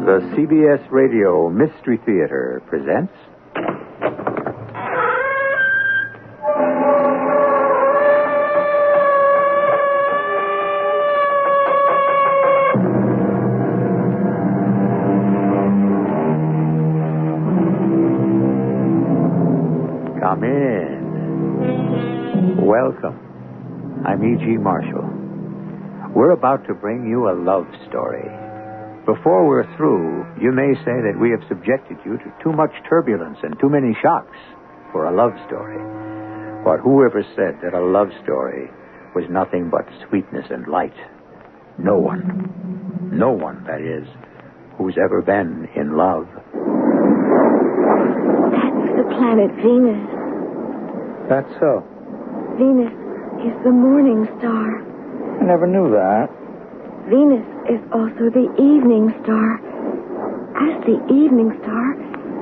The CBS Radio Mystery Theater presents... Come in. Welcome. I'm E.G. Marshall. We're about to bring you a love story. Before we're through, you may say that we have subjected you to too much turbulence and too many shocks for a love story. But whoever said that a love story was nothing but sweetness and light? No one, that is, who's ever been in love. That's the planet Venus. That's so. Venus is the morning star. I never knew that. Venus is also the evening star. As the evening star,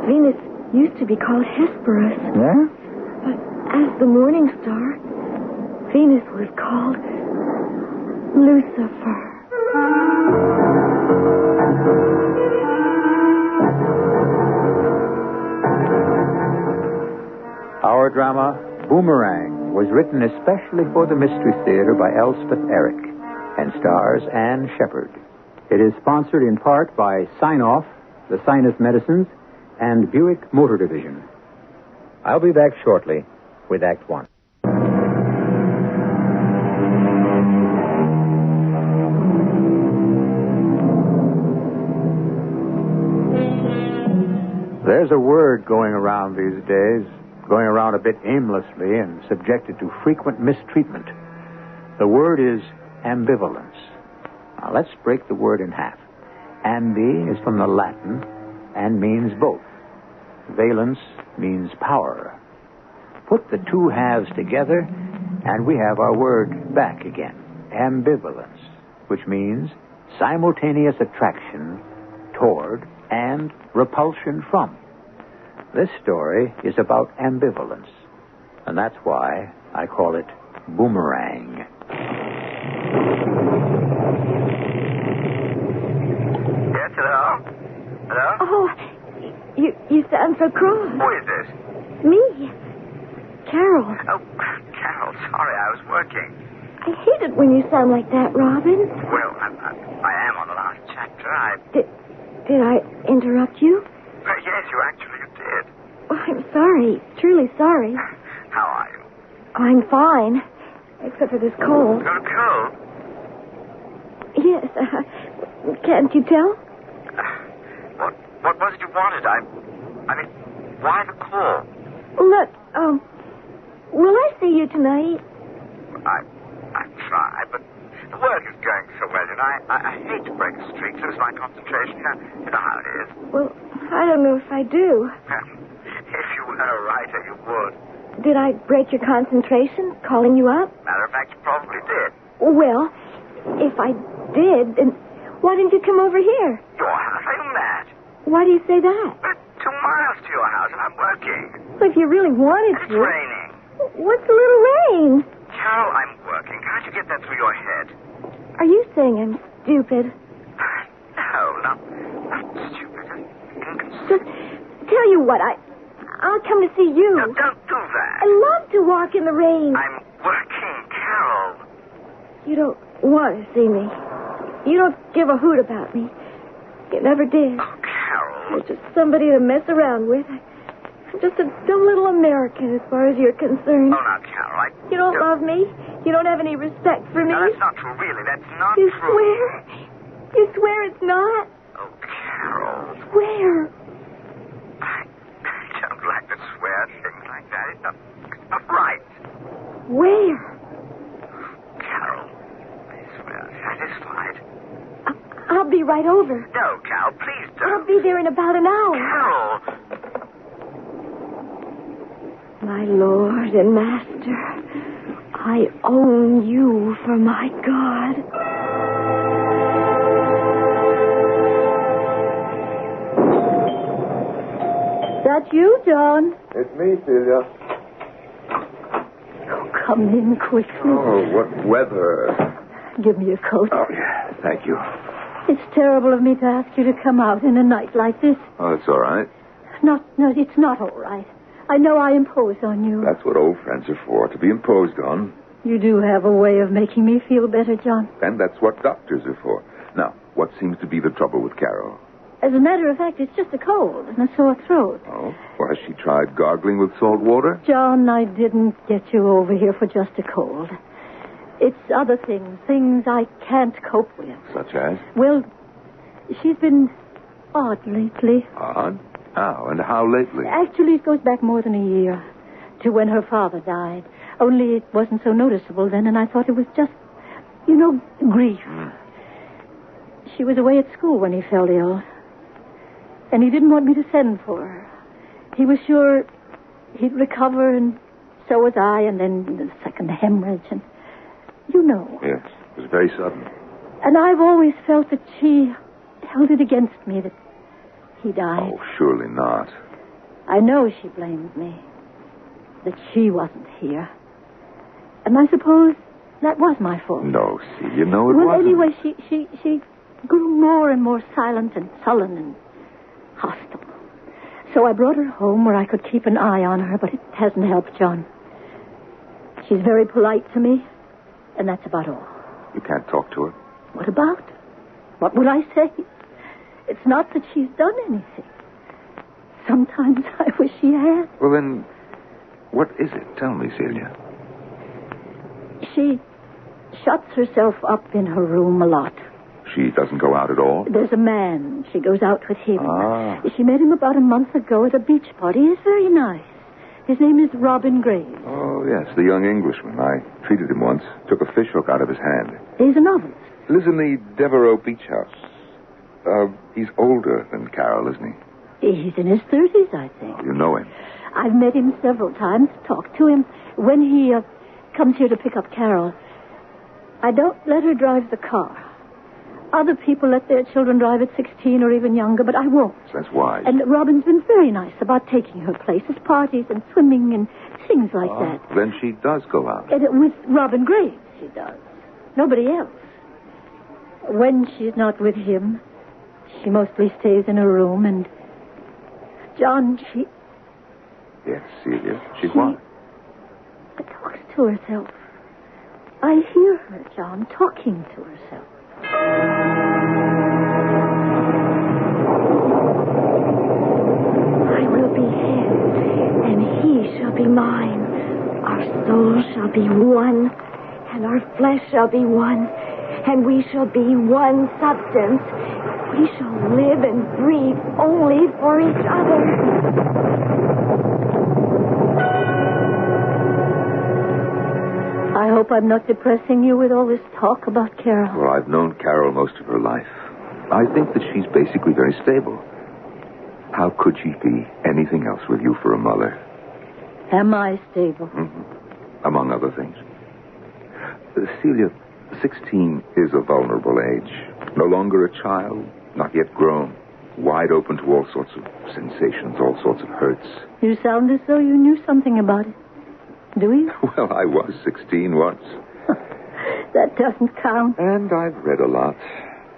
Venus used to be called Hesperus. Yeah? But as the morning star, Venus was called Lucifer. Our drama, Boomerang, was written especially for the Mystery Theater by Elspeth Eric and stars Ann Shepard. It is sponsored in part by Sign-Off, the Sinus Medicines, and Buick Motor Division. I'll be back shortly with Act One. There's a word going around these days, going around a bit aimlessly and subjected to frequent mistreatment. The word is ambivalence. Now, let's break the word in half. Ambi is from the Latin and means both. Valence means power. Put the two halves together, and we have our word back again. Ambivalence, which means simultaneous attraction toward and repulsion from. This story is about ambivalence, and that's why I call it Boomerang. Yes, hello? Hello? Oh, you sound so cross. Who is this? Me, Carol. Oh, Carol, sorry, I was working. I hate it when you sound like that, Robin. Well, I am on the last chapter. Did I interrupt you? Yes, you did. Oh, I'm sorry, truly sorry. How are you? I'm fine, except for this cold. Got a cold? Yes, can't you tell? What was it you wanted? I mean, why the call? Look, will I see you tonight? I tried, but the work is going so well, and I hate to break a streak, lose my concentration. You know how it is. Well, I don't know if I do. If you were a writer, you would. Did I break your concentration, calling you up? Matter of fact, you probably did. Well, if I did, then why didn't you come over here? Your house? Are you mad? Why do you say that? But 2 miles to your house, and I'm working. Well, if you really wanted It's to. raining. What's a little rain? Carol, I'm working. Can't you get that through your head? Are you saying I'm stupid? No, not stupid. Just tell you what, I'll come to see you. No, don't do that. I love to walk in the rain. I'm working, Carol. You don't want to see me. You don't give a hoot about me. You never did. Oh, Carol. You're just somebody to mess around with. I'm just a dumb little American as far as you're concerned. Oh, now, Carol, You don't love me? You don't have any respect for me? No, that's not true, really. That's not You true. swear? You swear it's not? Oh, Carol. Swear. I don't like to swear things like that. It's not right. Where? Carol, I swear, satisfied. I'll be right over. No, Carol, please don't. I'll be there in about an hour. Carol. My lord and master, I own you for my God. That you, John? It's me, Celia. Oh, come in quickly. Oh, what weather. Give me a coat. Oh, yeah, thank you. It's terrible of me to ask you to come out in a night like this. Oh, it's all right. No, it's not all right. I know I impose on you. That's what old friends are for, to be imposed on. You do have a way of making me feel better, John. And that's what doctors are for. Now, what seems to be the trouble with Carol? As a matter of fact, it's just a cold and a sore throat. Oh? Well, has she tried gargling with salt water? John, I didn't get you over here for just a cold. It's other things I can't cope with. Such as? Well, she's been odd lately. Odd? How? And how lately? Actually, it goes back more than a year to when her father died. Only it wasn't so noticeable then, and I thought it was just, grief. She was away at school when he fell ill, and he didn't want me to send for her. He was sure he'd recover, and so was I, and then the second hemorrhage, and Yes, it was very sudden. And I've always felt that she held it against me that he died. Oh, surely not. I know she blamed me, that she wasn't here. And I suppose that was my fault. No, see, it wasn't. Well, anyway, she grew more and more silent and sullen and hostile. So I brought her home where I could keep an eye on her, but it hasn't helped, John. She's very polite to me, and that's about all. You can't talk to her? What about? What would I say? It's not that she's done anything. Sometimes I wish she had. Well, then, what is it? Tell me, Celia. She shuts herself up in her room a lot. She doesn't go out at all? There's a man. She goes out with him. Ah. She met him about a month ago at a beach party. He's very nice. His name is Robin Graves. Oh, yes, the young Englishman. I treated him once. Took a fish hook out of his hand. He's a novelist. Lives in the Devereux Beach House. He's older than Carol, isn't he? He's in his 30s, I think. You know him? I've met him several times, talked to him. When he comes here to pick up Carol, I don't let her drive the car. Other people let their children drive at 16 or even younger, but I won't. That's wise. And Robin's been very nice about taking her places, parties and swimming and things like that. Then she does go out. And with Robin Graves, she does. Nobody else. When she's not with him, she mostly stays in her room, and John, she... Yes, Celia. She's what? She talks to herself. I hear her, John, talking to herself. I will be his, and he shall be mine. Our souls shall be one, and our flesh shall be one, and we shall be one substance. We shall live and breathe only for each other. I hope I'm not depressing you with all this talk about Carol. Well, I've known Carol most of her life. I think that she's basically very stable. How could she be anything else with you for a mother? Am I stable? Mm-hmm. Among other things. Celia, 16 is a vulnerable age. No longer a child, not yet grown. Wide open to all sorts of sensations, all sorts of hurts. You sound as though you knew something about it. Do you? Well, I was 16 once. That doesn't count. And I've read a lot.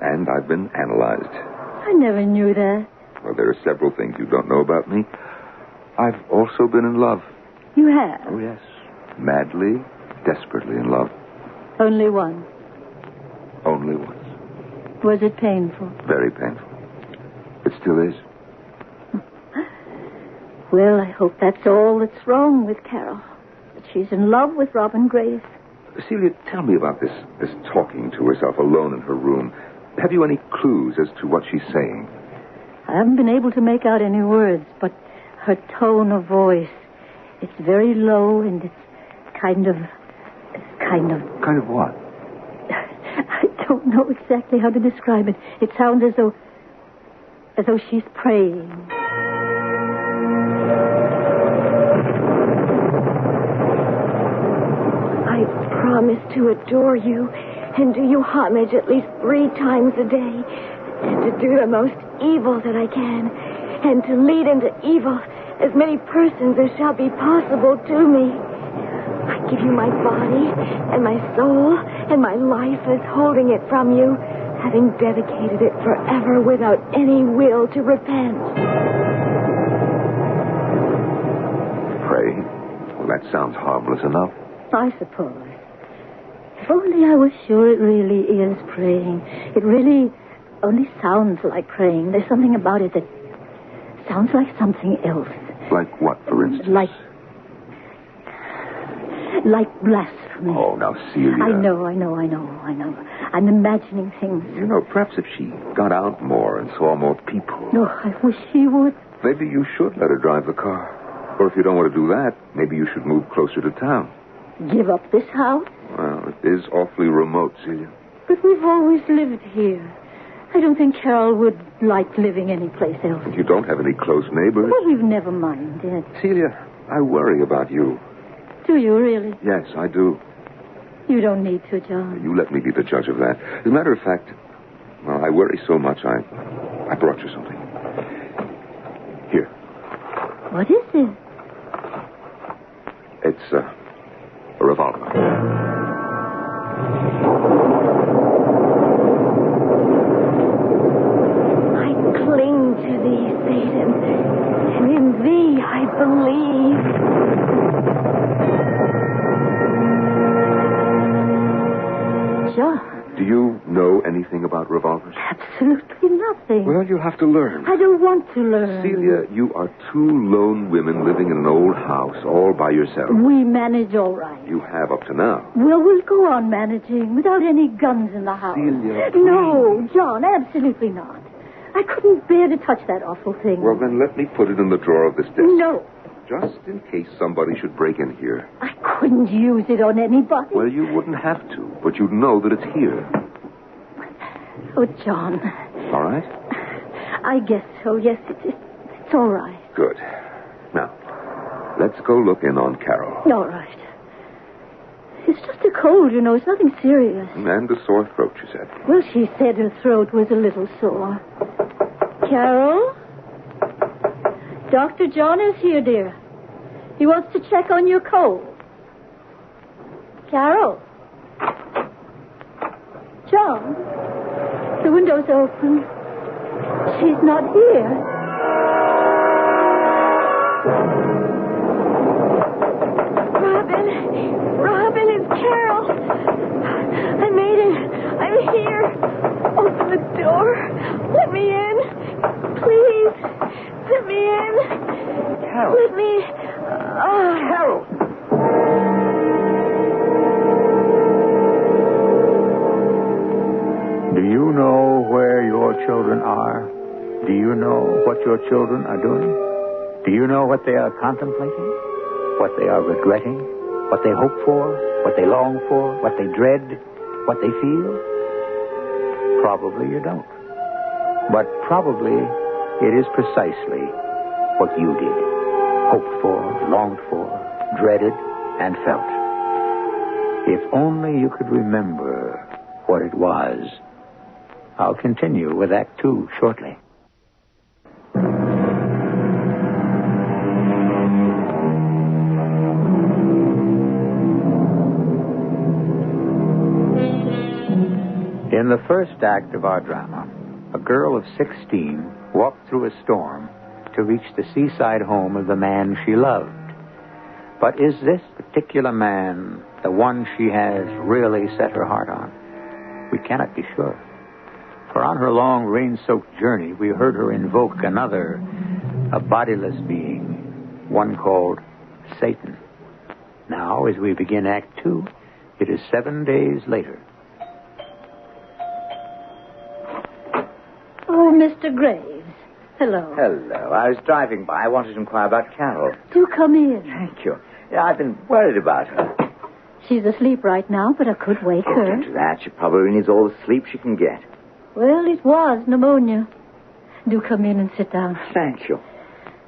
And I've been analyzed. I never knew that. Well, there are several things you don't know about me. I've also been in love. You have? Oh, yes. Madly, desperately in love. Only once? Only once. Was it painful? Very painful. It still is. Well, I hope that's all that's wrong with Carol. That she's in love with Robin Graves. Celia, tell me about this talking to herself alone in her room. Have you any clues as to what she's saying? I haven't been able to make out any words, but her tone of voice, it's very low and it's kind of... Kind of what? I don't know exactly how to describe it. It sounds as though she's praying. I promise to adore you and do you homage at least 3 times a day, and to do the most evil that I can, and to lead into evil as many persons as shall be possible to me. I give you my body and my soul and my life as holding it from you, having dedicated it forever without any will to repent. Pray? Well, that sounds harmless enough. I suppose. If only I was sure it really is praying. It really only sounds like praying. There's something about it that sounds like something else. Like what, for instance? Like blasphemy. Oh, now, Celia. I know. I'm imagining things. You know, perhaps if she got out more and saw more people. No, I wish she would. Maybe you should let her drive the car. Or if you don't want to do that, maybe you should move closer to town. Give up this house? Well, it is awfully remote, Celia. But we've always lived here. I don't think Carol would like living anyplace else. You don't have any close neighbors. Well, you've never minded. Celia, I worry about you. Do you really? Yes, I do. You don't need to, John. You let me be the judge of that. As a matter of fact, well, I worry so much, I brought you something. Here. What is it? It's a revolver. I cling to thee, Satan, and in thee I believe. John. Do you know anything about revolvers? Absolutely nothing. Well, you'll have to learn. I don't want to learn. Celia, you are two lone women living in an old house all by yourself. We manage all right. You have up to now. Well, we'll go on managing without any guns in the house. Celia, no, John, absolutely not. I couldn't bear to touch that awful thing. Well, then let me put it in the drawer of this desk. No. Just in case somebody should break in here. I couldn't use it on anybody. Well, you wouldn't have to, but you'd know that it's here. Oh, John. All right? I guess so. Yes, it's all right. Good. Now, let's go look in on Carol. All right. It's just a cold, you know. It's nothing serious. And a sore throat, she said. Well, she said her throat was a little sore. Carol? Dr. John is here, dear. He wants to check on your cold. Carol? John? The window's open. She's not here. Robin, it's Carol. I made it. I'm here. Open the door. Let me in. Please. Let me in. Carol. Let me... Carol! Do you know where your children are? Do you know what your children are doing? Do you know what they are contemplating? What they are regretting? What they hope for? What they long for? What they dread? What they feel? Probably you don't. But probably it is precisely what you did. Hoped for, longed for, dreaded, and felt. If only you could remember what it was. I'll continue with Act 2 shortly. In the first act of our drama, a girl of 16 walked through a storm to reach the seaside home of the man she loved. But is this particular man the one she has really set her heart on? We cannot be sure. For on her long rain-soaked journey, we heard her invoke another, a bodiless being, one called Satan. Now, as we begin Act 2, it is 7 days later. Oh, Mr. Graves. Hello. Hello. I was driving by. I wanted to inquire about Carol. Do come in. Thank you. Yeah, I've been worried about her. She's asleep right now, but I could wake her. Don't do that. She probably needs all the sleep she can get. Well, it was pneumonia. Do come in and sit down. Thank you.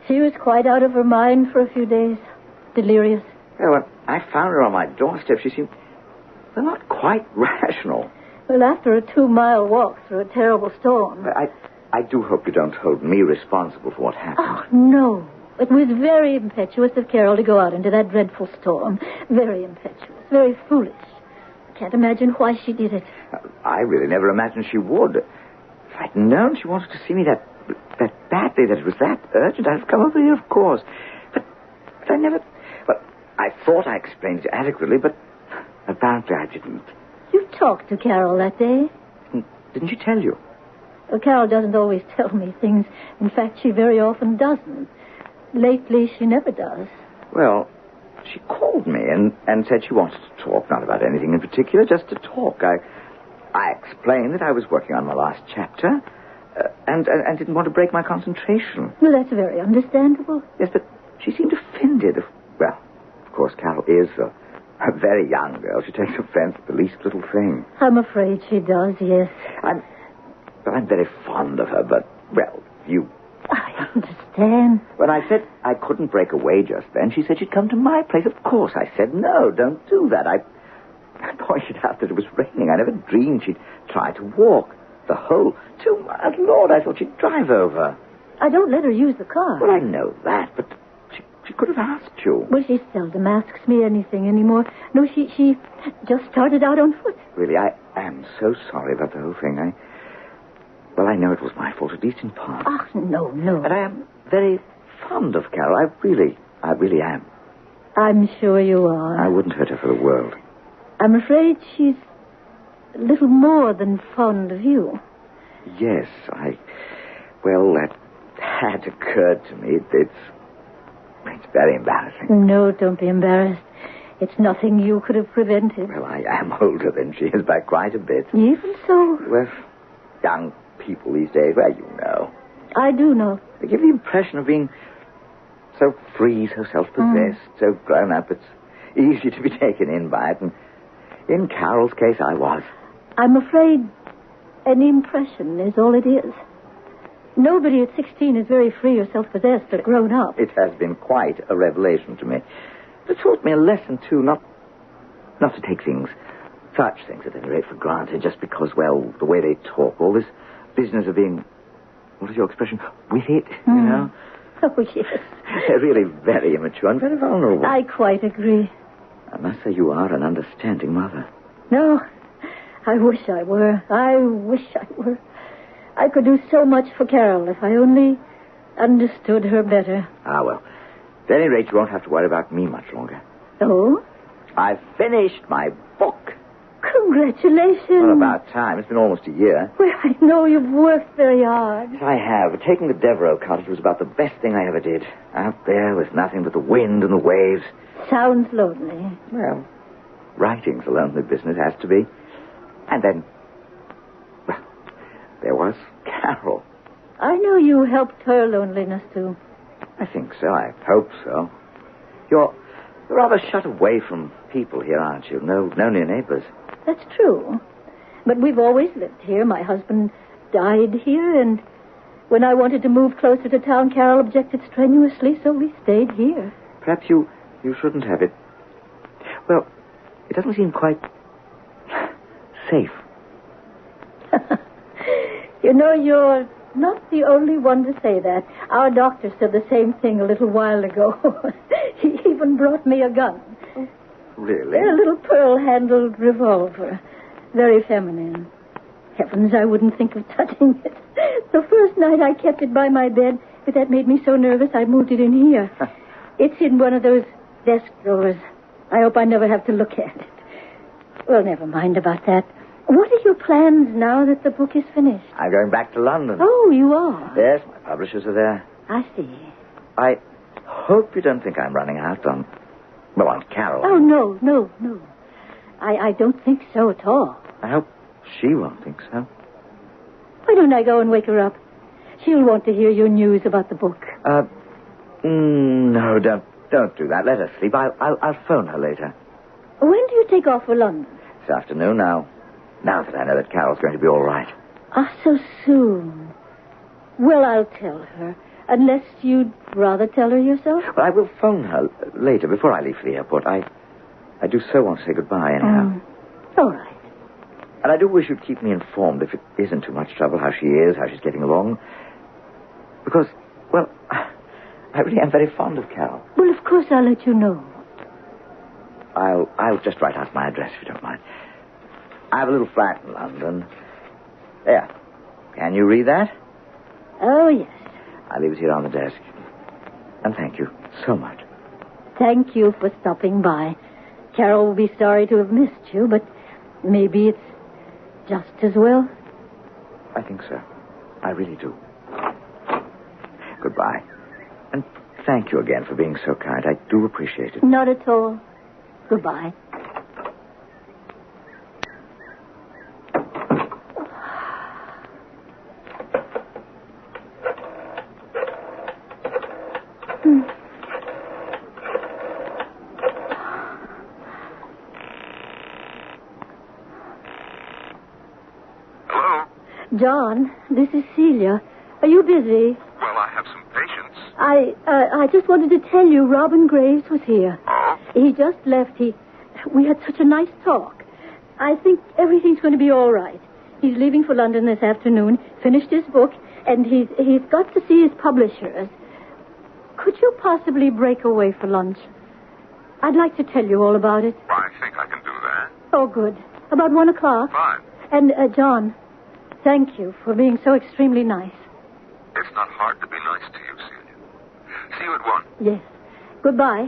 She was quite out of her mind for a few days. Delirious. Yeah, when I found her on my doorstep, she seemed, well, not quite rational. Well, after a 2-mile walk through a terrible storm. I do hope you don't hold me responsible for what happened. Oh, no. It was very impetuous of Carol to go out into that dreadful storm. Very impetuous. Very foolish. can't imagine why she did it. I really never imagined she would. If I'd known she wanted to see me that badly, that it was that urgent, I'd have come over here, of course. But I never... Well, I thought I explained it adequately, but apparently I didn't. You talked to Carol that day. Didn't she tell you? Well, Carol doesn't always tell me things. In fact, she very often doesn't. Lately, she never does. Well, she called me and said she wanted to talk, not about anything in particular, just to talk. I explained that I was working on my last chapter and didn't want to break my concentration. Well, that's very understandable. Yes, but she seemed offended. Well, of course, Carol is a very young girl. She takes offense at the least little thing. I'm afraid she does, yes. I'm very fond of her, but, well, you... I understand. When I said I couldn't break away just then, she said she'd come to my place. Of course, I said, no, don't do that. I pointed out that it was raining. I never dreamed she'd try to walk the whole 2 miles. Lord, I thought she'd drive over. I don't let her use the car. Well, I know that, but she could have asked you. Well, she seldom asks me anything anymore. No, she just started out on foot. Really, I am so sorry about the whole thing. Well, I know it was my fault, at least in part. Oh, no. And I am very fond of Carol. I really am. I'm sure you are. I wouldn't hurt her for the world. I'm afraid she's a little more than fond of you. Yes, well, that had occurred to me. It's very embarrassing. No, don't be embarrassed. It's nothing you could have prevented. Well, I am older than she is by quite a bit. Even so. Well, young people these days, well, you know. I do know. They give the impression of being so free, so self-possessed, so grown up. It's easy to be taken in by it. And in Carol's case, I was. I'm afraid an impression is all it is. Nobody at 16 is very free or self-possessed or grown up. It has been quite a revelation to me. It taught me a lesson, too, not to take such things at any rate for granted, just because, well, the way they talk, all this business of being, what is your expression, with it, you know? Oh, yes. They're really very immature and very vulnerable. I quite agree. I must say you are an understanding mother. No, I wish I were. I wish I were. I could do so much for Carol if I only understood her better. Ah, well, at any rate, you won't have to worry about me much longer. Oh? I've finished my book. Congratulations. Well, about time. It's been almost a year. Well, I know you've worked very hard. I have. Taking the Devereux cottage was about the best thing I ever did. Out there with nothing but the wind and the waves. Sounds lonely. Well, writing's a lonely business, has to be. And then, well, there was Carol. I know you helped her loneliness, too. I think so. I hope so. You're rather shut away from people here, aren't you? No near neighbors. That's true. But we've always lived here. My husband died here, and when I wanted to move closer to town, Carol objected strenuously, so we stayed here. Perhaps you shouldn't have it. Well, it doesn't seem quite safe. You know, you're not the only one to say that. Our doctor said the same thing a little while ago. He even brought me a gun. Really? A little pearl-handled revolver. Very feminine. Heavens, I wouldn't think of touching it. The first night I kept it by my bed, but that made me so nervous I moved it in here. It's in one of those desk drawers. I hope I never have to look at it. Well, never mind about that. What are your plans now that the book is finished? I'm going back to London. Oh, you are? Yes, my publishers are there. I see. I hope you don't think I'm running out on Carol. Oh, no. I don't think so at all. I hope she won't think so. Why don't I go and wake her up? She'll want to hear your news about the book. No, don't do that. Let her sleep. I'll phone her later. When do you take off for London? This afternoon now that I know that Carol's going to be all right. Ah, so soon. Well, I'll tell her. Unless you'd rather tell her yourself? Well, I will phone her later, before I leave for the airport. I do so want to say goodbye, anyhow. All right. And I do wish you'd keep me informed, if it isn't too much trouble, how she is, how she's getting along. Because, well, I really am very fond of Carol. Well, of course I'll let you know. I'll just write out my address, if you don't mind. I have a little flat in London. There. Can you read that? Oh, yes. I leave it here on the desk. And thank you so much. Thank you for stopping by. Carol will be sorry to have missed you, but maybe it's just as well. I think so. I really do. Goodbye. And thank you again for being so kind. I do appreciate it. Not at all. Goodbye. Hello? John, this is Celia. Are you busy? Well, I have some patience. I just wanted to tell you Robin Graves was here. Oh? He just left. We had such a nice talk. I think everything's going to be all right. He's leaving for London this afternoon, finished his book, and he's got to see his publishers. Could you possibly break away for lunch? I'd like to tell you all about it. Well, I think I can do that. Oh, good. About 1 o'clock. Fine. And, John, thank you for being so extremely nice. It's not hard to be nice to you, Celia. See you at 1. Yes. Goodbye.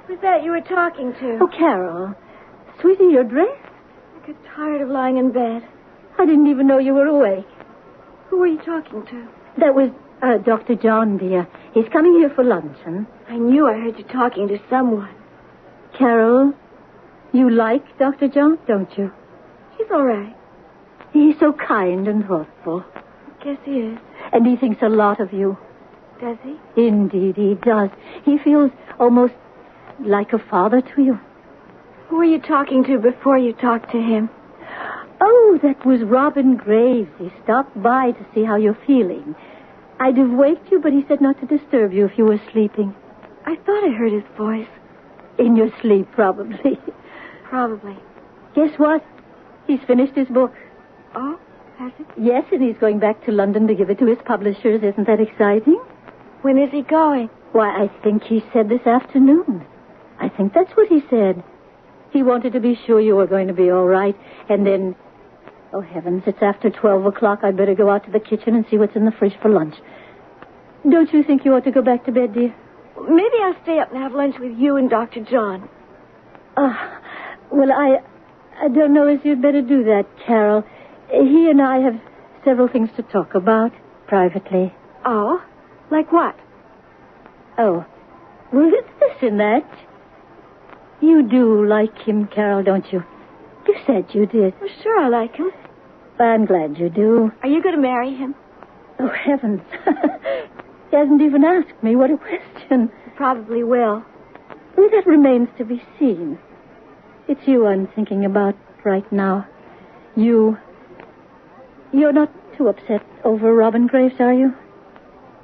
Who's that you were talking to? Oh, Carol. Sweetie, you're dressed? I get tired of lying in bed. I didn't even know you were awake. Who were you talking to? That was Dr. John, dear. He's coming here for luncheon. I knew I heard you talking to someone. Carol, you like Dr. John, don't you? He's all right. He's so kind and thoughtful. I guess he is. And he thinks a lot of you. Does he? Indeed, he does. He feels almost like a father to you. Who were you talking to before you talked to him? Oh, that was Robin Graves. He stopped by to see how you're feeling. I'd have waked you, but he said not to disturb you if you were sleeping. I thought I heard his voice. In your sleep, probably. Probably. Guess what? He's finished his book. Oh, has he? Yes, and he's going back to London to give it to his publishers. Isn't that exciting? When is he going? Why, I think he said this afternoon. I think that's what he said. He wanted to be sure you were going to be all right. And then, oh, heavens, it's after 12 o'clock. I'd better go out to the kitchen and see what's in the fridge for lunch. Don't you think you ought to go back to bed, dear? Maybe I'll stay up and have lunch with you and Dr. John. Well, I don't know as you'd better do that, Carol. He and I have several things to talk about privately. Oh? Like what? Oh, well, it's this and that. You do like him, Carol, don't you? You said you did. Well, sure, I like him. I'm glad you do. Are you going to marry him? Oh, heavens. He hasn't even asked me. What a question. He probably will. Well, that remains to be seen. It's you I'm thinking about right now. You're not too upset over Robin Graves, are you?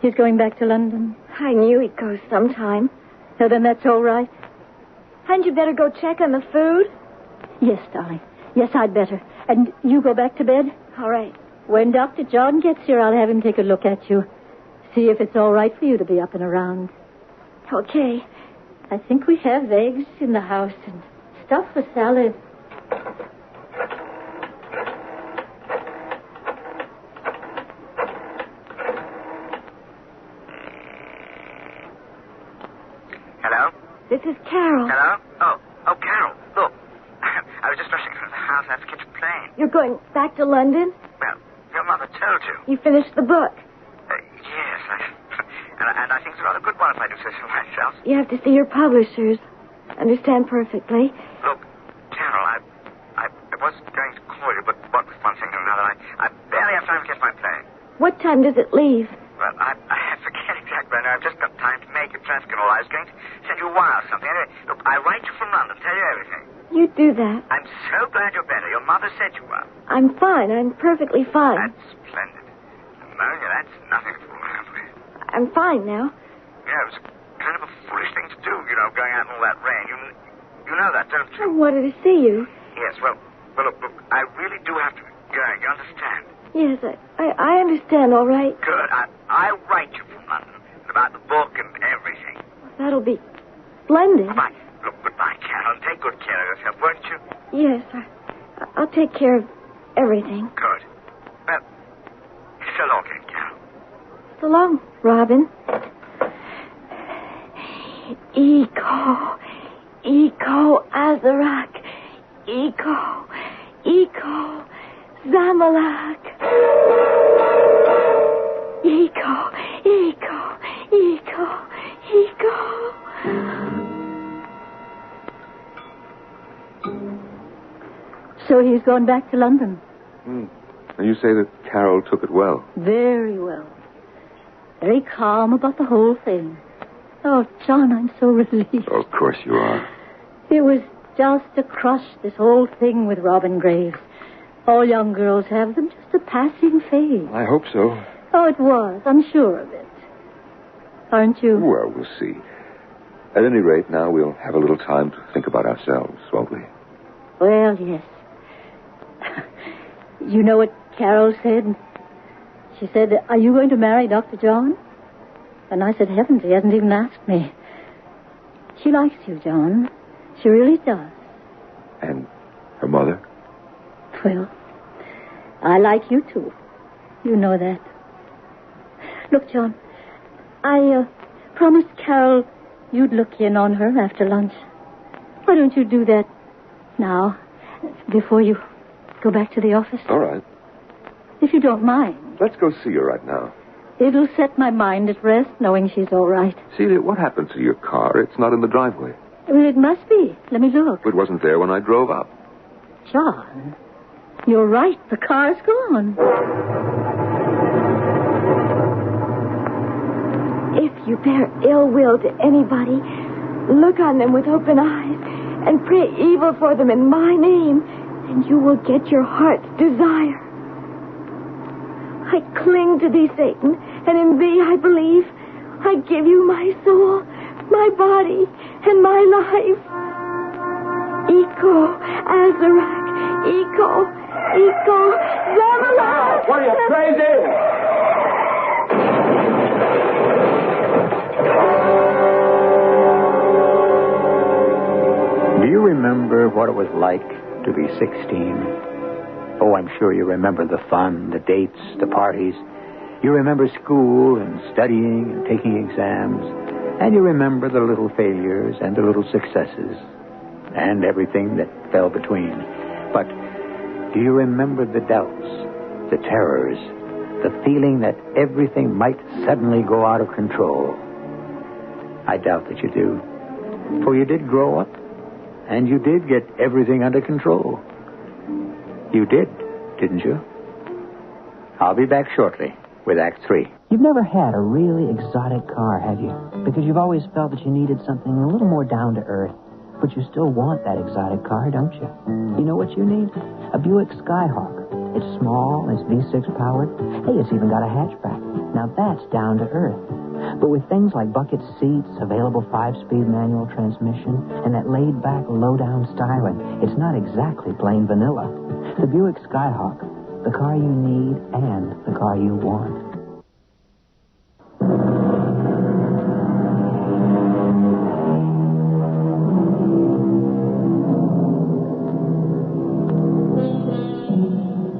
He's going back to London. I knew he'd go sometime. So then that's all right. Hadn't you better go check on the food? Yes, darling. Yes, I'd better. And you go back to bed? All right. When Dr. John gets here, I'll have him take a look at you. See if it's all right for you to be up and around. Okay. I think we have eggs in the house and stuff for salad. Hello? This is Carol. Hello? Oh, Carol, look. I was just rushing through the house. I have to catch a plane. You're going back to London? Well, your mother told you. You finished the book. Yes, and I think it's a rather good one if I do say so myself. You have to see your publishers. Understand perfectly. Look, Carol, I was going to call you, but what with one thing and another, I barely have time to catch my plane. What time does it leave? Well, I forget exactly. I've just got time to make it, traffic and all. I was going to send you a wire or something. Anyway, look, I write you from London, tell you everything. You do that. I'm so glad you're better. Your mother said you were. I'm fine. I'm perfectly fine. That's splendid. Pneumonia, that's nothing to fool around with. I'm fine now. Yeah, it was kind of a foolish thing to do, going out in all that rain. You know that, don't I you? wanted to see you. Yes, well, look, I really do have to go. You understand? Yes, I understand, all right. Good. I'll write you from London about the book and everything. That'll be splendid. Goodbye. Look, goodbye, Carol. Take take good care of yourself, won't you? Yes, I'll take care of everything. Good. Well, so long then, Carol. So long, Robin. Eco, Azarak. Eco, Zamalak. Eco. So he's gone back to London. And you say that Carol took it well? Very well. Very calm about the whole thing. Oh, John, I'm so relieved. Oh, of course you are. It was just a crush, this whole thing with Robin Graves. All young girls have them, just a passing phase. I hope so. Oh, it was. I'm sure of it. Aren't you? Well, we'll see. At any rate, now we'll have a little time to think about ourselves, won't we? Well, yes. You know what Carol said? She said, "Are you going to marry Dr. John?" And I said, "Heavens, he hasn't even asked me." She likes you, John. She really does. And her mother? Well, I like you, too. You know that. Look, John, I promised Carol you'd look in on her after lunch. Why don't you do that now, before you go back to the office? All right. If you don't mind. Let's go see her right now. It'll set my mind at rest, knowing she's all right. Celia, what happened to your car? It's not in the driveway. Well, it must be. Let me look. It wasn't there when I drove up. John, you're right. The car's gone. If you bear ill will to anybody, look on them with open eyes and pray evil for them in my name, and you will get your heart's desire. I cling to thee, Satan, and in thee I believe. I give you my soul, my body, and my life. Eco, Azarak, Eco, Zamalak. What are you, crazy? Do you remember what it was like to be 16? Oh, I'm sure you remember the fun, the dates, the parties. You remember school and studying and taking exams. And you remember the little failures and the little successes and everything that fell between. But do you remember the doubts, the terrors, the feeling that everything might suddenly go out of control? I doubt that you do. For you did grow up, and you did get everything under control. You did, didn't you? I'll be back shortly with Act 3. You've never had a really exotic car, have you? Because you've always felt that you needed something a little more down to earth. But you still want that exotic car, don't you? You know what you need? A Buick Skyhawk. It's small, it's V6 powered. Hey, it's even got a hatchback. Now that's down to earth. But with things like bucket seats, available 5-speed manual transmission, and that laid-back, low-down styling, it's not exactly plain vanilla. The Buick Skyhawk, the car you need and the car you want.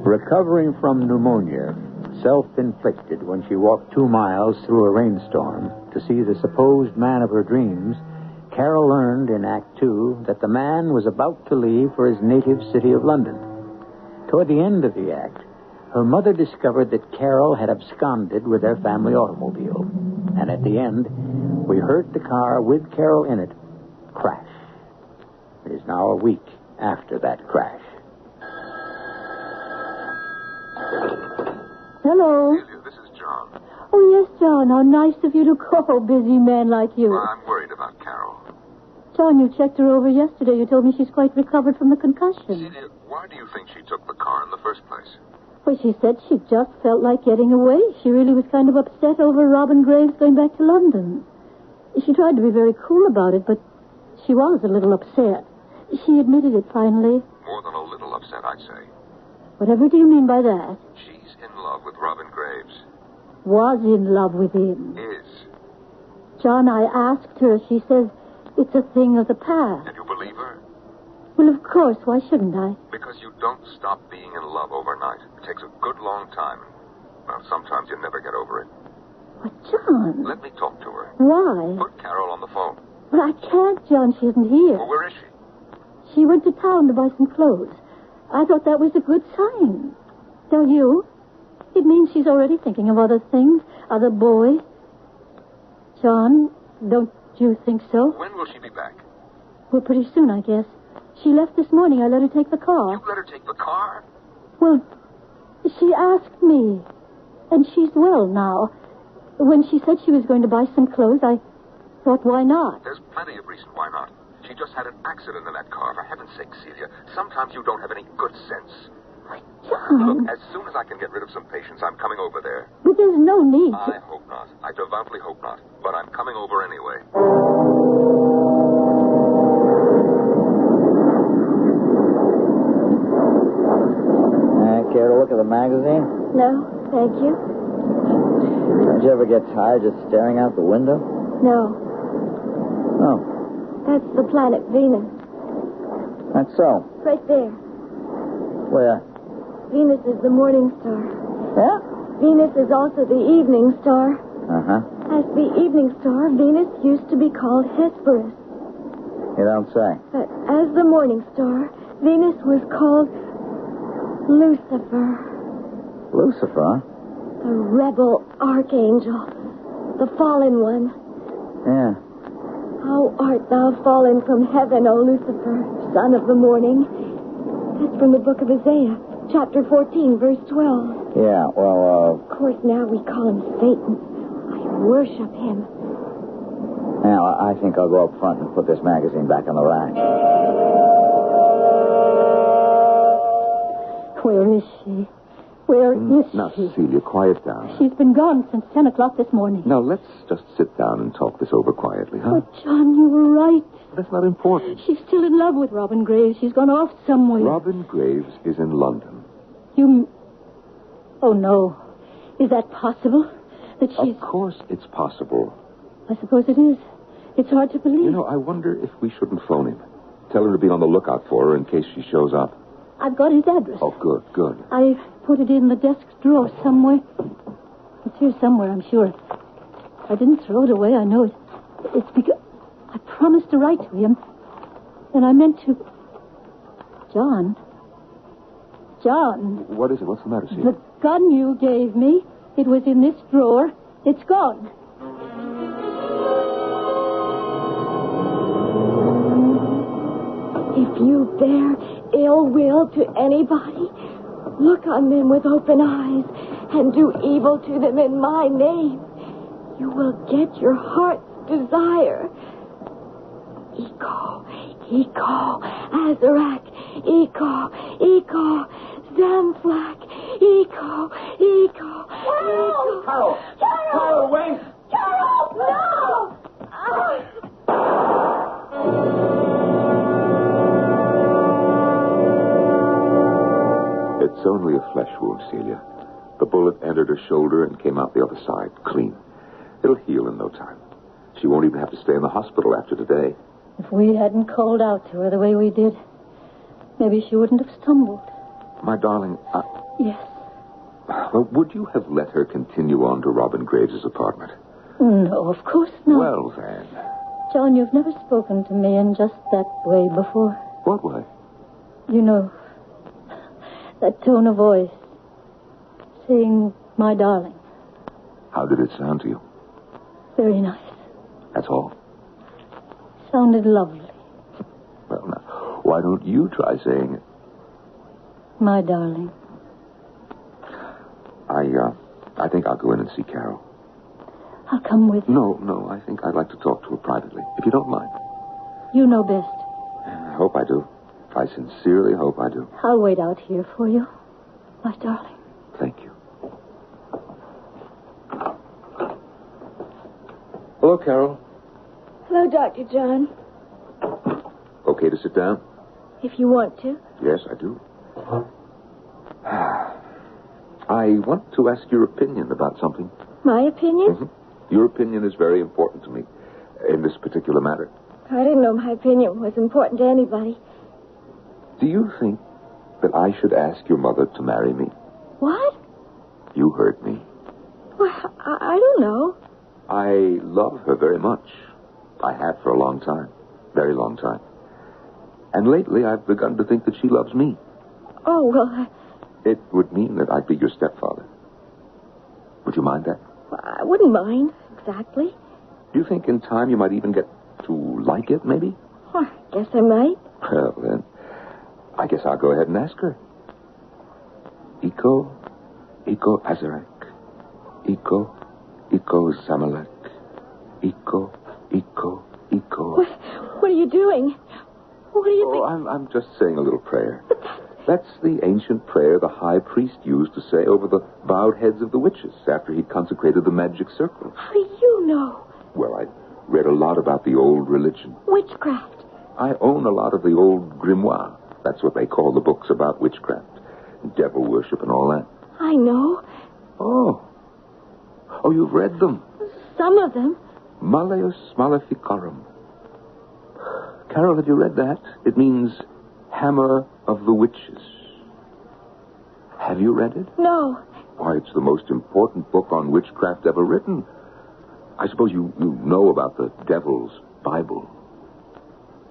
Recovering from pneumonia, self-inflicted when she walked 2 miles through a rainstorm to see the supposed man of her dreams, Carol learned in Act 2 that the man was about to leave for his native city of London. Toward the end of the act, her mother discovered that Carol had absconded with their family automobile. And at the end, we heard the car with Carol in it crash. It is now a week after that crash. Hello. Celia, this is John. Oh, yes, John. How nice of you to call, busy man like you. Well, I'm worried about Carol. John, you checked her over yesterday. You told me she's quite recovered from the concussion. Celia, why do you think she took the car in the first place? Well, she said she just felt like getting away. She really was kind of upset over Robin Graves going back to London. She tried to be very cool about it, but she was a little upset. She admitted it finally. More than a little upset, I'd say. Whatever do you mean by that? She's in love with Robin Graves. Was in love with him. Is. John, I asked her. She says it's a thing of the past. And you believe her? Well, of course. Why shouldn't I? Because you don't stop being in love overnight. It takes a good long time. Well, sometimes you never get over it. But, John... Let me talk to her. Why? Put Carol on the phone. But I can't, John. She isn't here. Well, where is she? She went to town to buy some clothes. I thought that was a good sign. Don't you? It means she's already thinking of other things, other boys. John, don't you think so? When will she be back? Well, pretty soon, I guess. She left this morning. I let her take the car. You let her take the car? Well, she asked me. And she's well now. When she said she was going to buy some clothes, I thought, why not? There's plenty of reason why not. She just had an accident in that car. For heaven's sake, Celia. Sometimes you don't have any good sense. But, John... Look, as soon as I can get rid of some patients, I'm coming over there. But there's no need to... I hope not. I devoutly hope not. But I'm coming over anyway. Care to look at the magazine? No, thank you. Don't you ever get tired just staring out the window? No, No. that's the planet Venus. That's so. Right there. Where? Venus is the morning star. Yeah? Venus is also the evening star. Uh-huh. As the evening star, Venus used to be called Hesperus. You don't say. But as the morning star, Venus was called Lucifer, Lucifer, huh? the rebel archangel, the fallen one. Yeah. How art thou fallen from heaven, O Lucifer, son of the morning? That's from the book of Isaiah, chapter 14, verse 12. Yeah, well, Of course, now we call him Satan. I worship him. now I think I'll go up front and put this magazine back on the rack. Where is she? Where is Now, she? Celia, quiet down. She's been gone since 10 o'clock this morning. Now, let's just sit down and talk this over quietly, huh? Oh, John, you were right. That's not important. She's still in love with Robin Graves. She's gone off somewhere. Robin Graves is in London. You... Oh, no. Is that possible? That she's... Of course it's possible. I suppose it is. It's hard to believe. You know, I wonder if we shouldn't phone him. Tell her to be on the lookout for her in case she shows up. I've got his address. Oh, good, good. I put it in the desk drawer somewhere. It's here somewhere, I'm sure. I didn't throw it away, I know it. It's because I promised to write to him. And I meant to... John. What is it? What's the matter, Celia? The gun you gave me, it was in this drawer. It's gone. If you bear ill will to anybody, look on them with open eyes and do evil to them in my name, you will get your heart's desire. Iko, Azarak, Iko, Zamflak, Iko. Carol, wait! Carol, no! It's only a flesh wound, Celia. The bullet entered her shoulder and came out the other side, clean. It'll heal in no time. She won't even have to stay in the hospital after today. If we hadn't called out to her the way we did, maybe she wouldn't have stumbled. My darling, Yes. well, would you have let her continue on to Robin Graves' apartment? No, of course not. Well, then. John, you've never spoken to me in just that way before. What way? You know, that tone of voice, saying, my darling. How did it sound to you? Very nice. That's all? Sounded lovely. Well, now, why don't you try saying it? My darling. I think I'll go in and see Carol. I'll come with you. No, I think I'd like to talk to her privately, if you don't mind. You know best. I hope I do. I sincerely hope I do. I'll wait out here for you, my darling. Thank you. Hello, Carol. Hello, Dr. John. Okay to sit down? If you want to. Yes, I do. I want to ask your opinion about something. My opinion? Mm-hmm. Your opinion is very important to me in this particular matter. I didn't know my opinion was important to anybody. Do you think that I should ask your mother to marry me? What? You heard me. Well, I don't know. I love her very much. I have for a long time. Very long time. And lately I've begun to think that she loves me. Oh, well, It would mean that I'd be your stepfather. Would you mind that? I wouldn't mind, exactly. Do you think in time you might even get to like it, maybe? Well, I guess I might. Well, then, I guess I'll go ahead and ask her. Iko Azarek. Iko Zamalek. Iko. What are you doing? What do you think? Oh, I'm just saying a little prayer. That's the ancient prayer the high priest used to say over the bowed heads of the witches after he'd consecrated the magic circle. How do you know? Well, I read a lot about the old religion. Witchcraft. I own a lot of the old grimoire. That's what they call the books about witchcraft, devil worship and all that. I know. Oh, you've read them. Some of them. Malleus Maleficarum. Carol, have you read that? It means Hammer of the Witches. Have you read it? No. Why, it's the most important book on witchcraft ever written. I suppose you know about the Devil's Bible.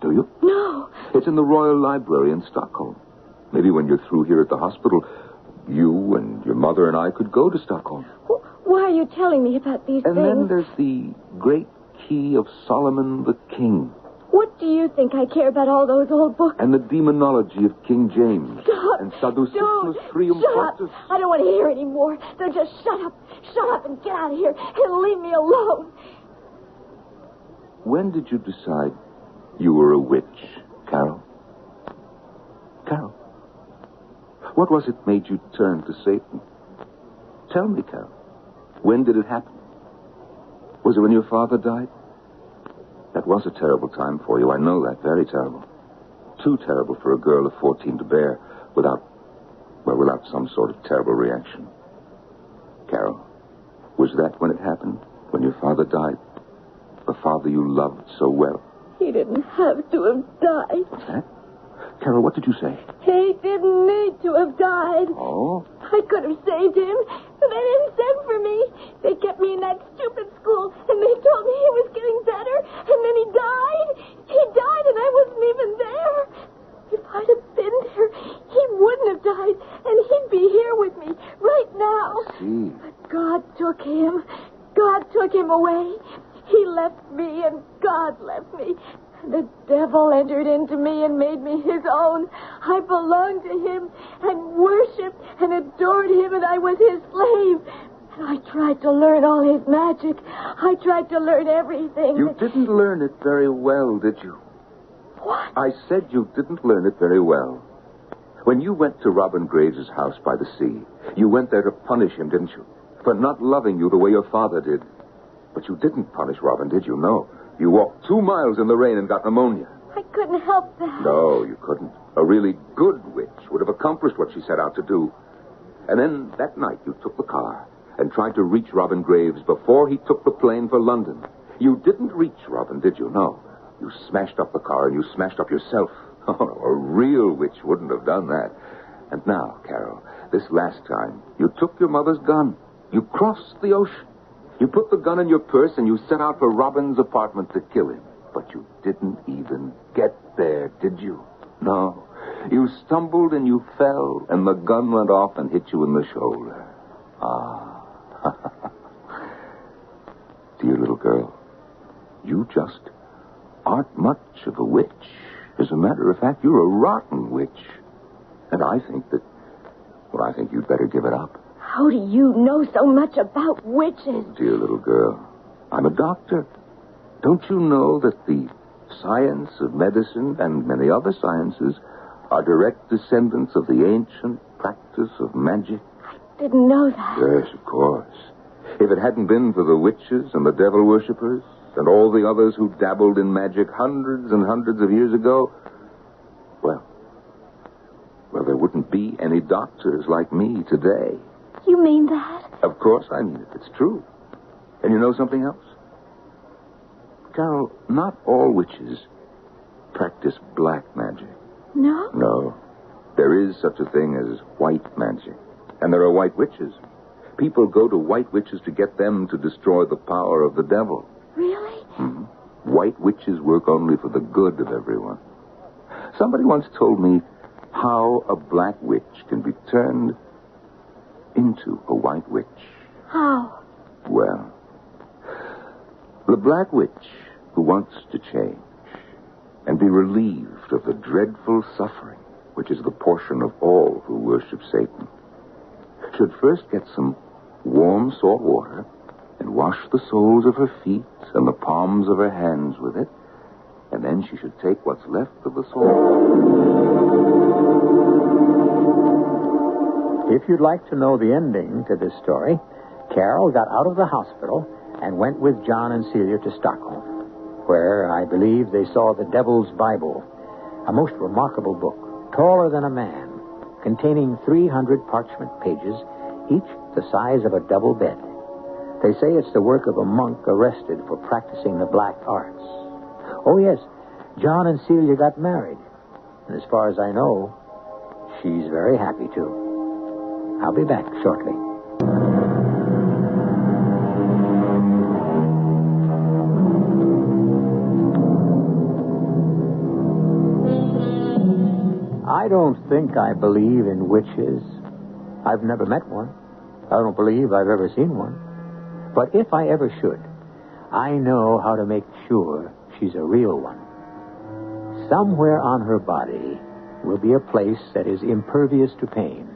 Do you? No. It's in the Royal Library in Stockholm. Maybe when you're through here at the hospital, you and your mother and I could go to Stockholm. Why are you telling me about these And things? then there's the Great Key of Solomon the King. What do you think I care about all those old books? And the demonology of King James. Stop. And Sadducismus Don't. Trium Shut up. Quartus. I don't want to hear any more. So just shut up. Shut up and get out of here and leave me alone. When did you decide you were a witch, Carol? Carol, what was it made you turn to Satan? Tell me, Carol. When did it happen? Was it when your father died? That was a terrible time for you. I know that. Very terrible. Too terrible for a girl of 14 to bear without some sort of terrible reaction. Carol, was that when it happened? When your father died? The father you loved so well? He didn't have to have died. What's that? Carol, what did you say? He didn't need to have died. Oh? I could have saved him, but they didn't send for me. They kept me in that stupid school, and they told me he was getting better, and then he died. He died, and I wasn't even there. If I'd have been there, he wouldn't have died, and he'd be here with me right now. See. But God took him. God took him away. He left me, and God left me. The devil entered into me and made me his own. I belonged to him and worshipped and adored him, and I was his slave. And I tried to learn all his magic. I tried to learn everything. You didn't learn it very well, did you? What? I said you didn't learn it very well. When you went to Robin Graves' house by the sea, you went there to punish him, didn't you? For not loving you the way your father did. But you didn't punish Robin, did you? No. You walked 2 miles in the rain and got pneumonia. I couldn't help that. No, you couldn't. A really good witch would have accomplished what she set out to do. And then that night you took the car and tried to reach Robin Graves before he took the plane for London. You didn't reach Robin, did you? No. You smashed up the car and you smashed up yourself. Oh, no, a real witch wouldn't have done that. And now, Carol, this last time, you took your mother's gun. You crossed the ocean. You put the gun in your purse and you set out for Robin's apartment to kill him. But you didn't even get there, did you? No. You stumbled and you fell, and the gun went off and hit you in the shoulder. Ah. Dear little girl, you just aren't much of a witch. As a matter of fact, you're a rotten witch. And I think you'd better give it up. How do you know so much about witches? Dear little girl, I'm a doctor. Don't you know that the science of medicine and many other sciences are direct descendants of the ancient practice of magic? I didn't know that. Yes, of course. If it hadn't been for the witches and the devil worshippers and all the others who dabbled in magic hundreds and hundreds of years ago, well, there wouldn't be any doctors like me today. You mean that? Of course I mean it. It's true. And you know something else? Carol, not all witches practice black magic. No? No. There is such a thing as white magic. And there are white witches. People go to white witches to get them to destroy the power of the devil. Really? Mm-hmm. White witches work only for the good of everyone. Somebody once told me how a black witch can be turned into a white witch. How? Well, the black witch who wants to change and be relieved of the dreadful suffering which is the portion of all who worship Satan should first get some warm salt water and wash the soles of her feet and the palms of her hands with it, and then she should take what's left of the salt. If you'd like to know the ending to this story, Carol got out of the hospital and went with John and Celia to Stockholm, where I believe they saw the Devil's Bible, a most remarkable book, taller than a man, containing 300 parchment pages, each the size of a double bed. They say it's the work of a monk arrested for practicing the black arts. Oh, yes, John and Celia got married. And as far as I know, she's very happy, too. I'll be back shortly. I don't think I believe in witches. I've never met one. I don't believe I've ever seen one. But if I ever should, I know how to make sure she's a real one. Somewhere on her body will be a place that is impervious to pain.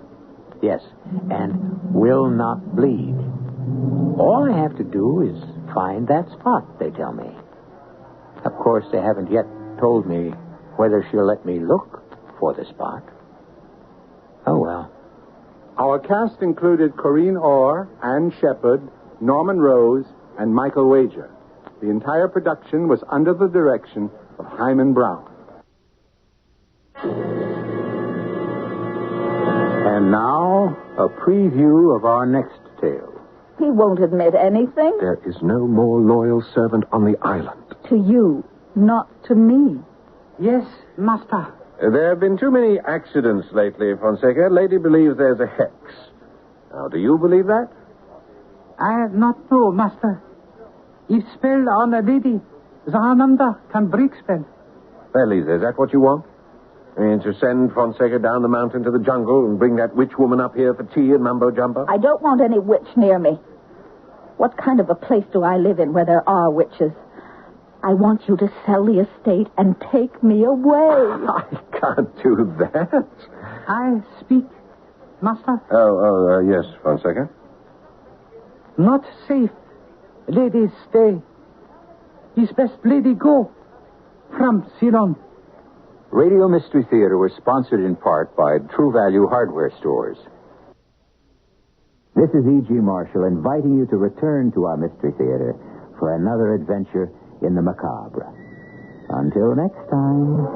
Yes, and will not bleed. All I have to do is find that spot, they tell me. Of course, they haven't yet told me whether she'll let me look for the spot. Oh, well. Our cast included Corinne Orr, Ann Shepard, Norman Rose, and Michael Wager. The entire production was under the direction of Hyman Brown. And now, a preview of our next tale. He won't admit anything. There is no more loyal servant on the island. To you, not to me. Yes, master. There have been too many accidents lately, Fonseca. Lady believes there's a hex. Now, do you believe that? I not know, master. If spell on a lady, Zananda can break spell. Well, Lisa, is that what you want? I mean, to send Fonseca down the mountain to the jungle and bring that witch woman up here for tea and mumbo-jumbo? I don't want any witch near me. What kind of a place do I live in where there are witches? I want you to sell the estate and take me away. I can't do that. I speak, master. Yes, Fonseca. Not safe. Lady, stay. It's best lady go. From Ceylon. Radio Mystery Theater was sponsored in part by True Value Hardware Stores. This is E.G. Marshall inviting you to return to our Mystery Theater for another adventure in the macabre. Until next time,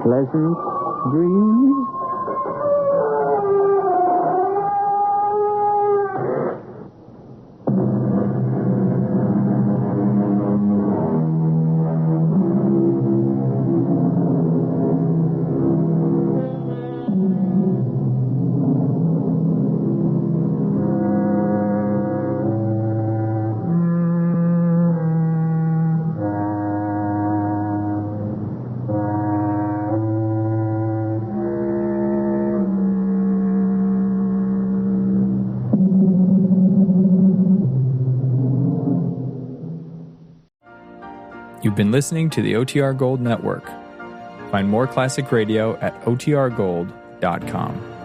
pleasant dreams. You've been listening to the OTR Gold Network. Find more classic radio at otrgold.com.